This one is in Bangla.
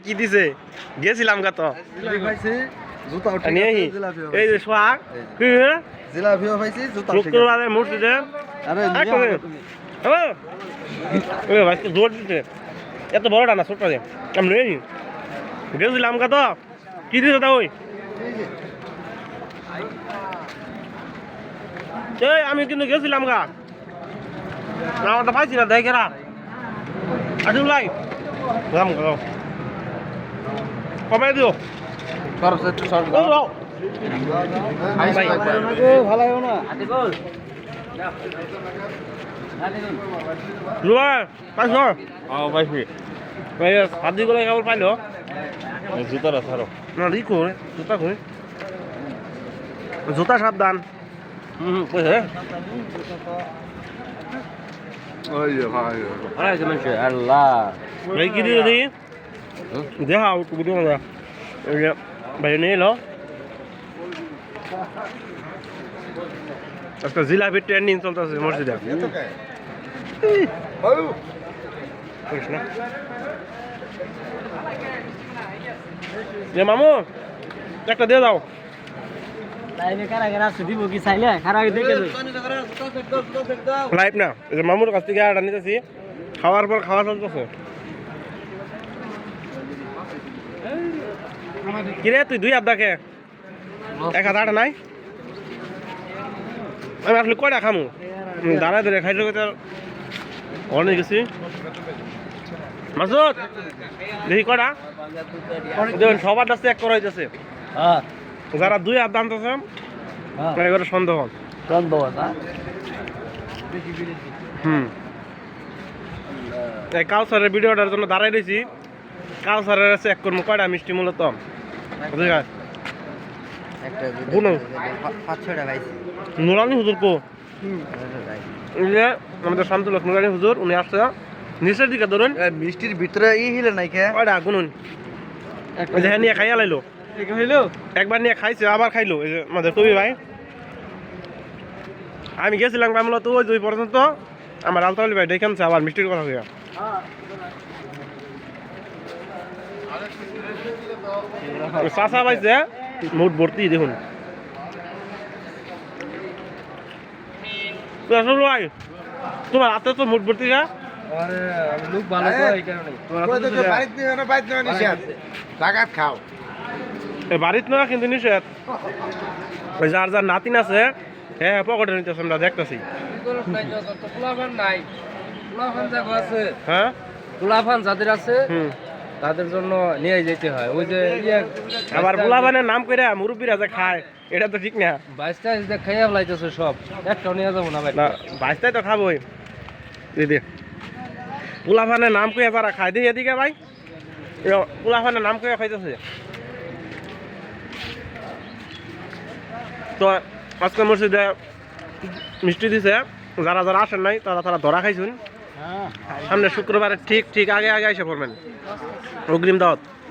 কি দিছে গেছিলাম কত এই যে সোহাগ শুক্রবারে মসজিদে জোর দিতে এত বড়টা না ছোটটা দিয়ে আমি নেই গেছিলাম কত কি দিছে তা ওই আমি কিন্তু গেছিলাম গা আমারটা পাইছি না দেখেরা আসুন ভাই রাম কবে দিও পাইলো জুতাটা ছাড়ো না ই করে জুতা করে জুতা সাবধান আল্লাহ কি দিয়ে দিই দেখা বাইরে নিয়ে এলো একটা জিলাপি ট্রেন্ডিং চলতেছে মসজিদে মামু একটা দিয়ে দাও লাইভ না মামুর কাছ থেকে আটা নিতেছি খাওয়ার পর খাওয়া চলতেছে কিরে তুই দুই আড্ডা এক হাত আটা নাই আমি আসলে কয়টা খামু দাঁড়ায় ধরে খাইলে অনেক গেছি মাসুদ দেখি কয়টা দেখুন সবার কাছে এক করা হইতেছে যারা দুই হাত দামতেছে এবারে সন্দেহ এই কাউসারের ভিডিওটার জন্য দাঁড়াই রয়েছি কাউসারের আছে এক কর্ম কয়টা মিষ্টি মূলত নুরানি হুজুর কো আমাদের শান্তলোক নুরানি হুজুর উনি আসছে নিচের দিকে ধরুন মিষ্টির ভিতরে ই হিলে নাই কে কয়টা গুনুন নিয়ে খাইয়া লাইলো একবার নিয়ে খাইছে আবার খাইলো এই যে আমাদের কবি ভাই আমি গেছিলাম মূলত ওই দুই পর্যন্ত আমার আলতালি ভাই দেখে আনছে আবার মিষ্টির কথা হইয়া চাষা পাইছে মুঠ ভর্তি দেখুন তোমার হাতে তো মুঠ ভর্তি না বাড়িতে না কিন্তু নিষেধ ওই যার যার নাতিন আছে হ্যাঁ পকেটে নিতেছে আমরা দেখতেছি হ্যাঁ পোলাফান যাদের আছে তাদের জন্য নিয়ে যেতে হয় ওই যে আবার পোলাফানের নাম করে মুরব্বীরা যে খায় এটা তো ঠিক না 22টা খাইয়া ফেলাইতেছে সব একটাও নিয়ে যাবো না ভাই না 22টাই তো খাবোই দিদি পোলাফানের নাম করে তারা খায় দিই এদিকে ভাই পোলাফানের নাম করে খাইতেছে তো আজকে মসজিদে মিষ্টি দিছে যারা যারা আসেন নাই তারা ধরা খাইছুন সামনে শুক্রবারে ঠিক আগে এসে পড়বেন অগ্রিম দাওয়াত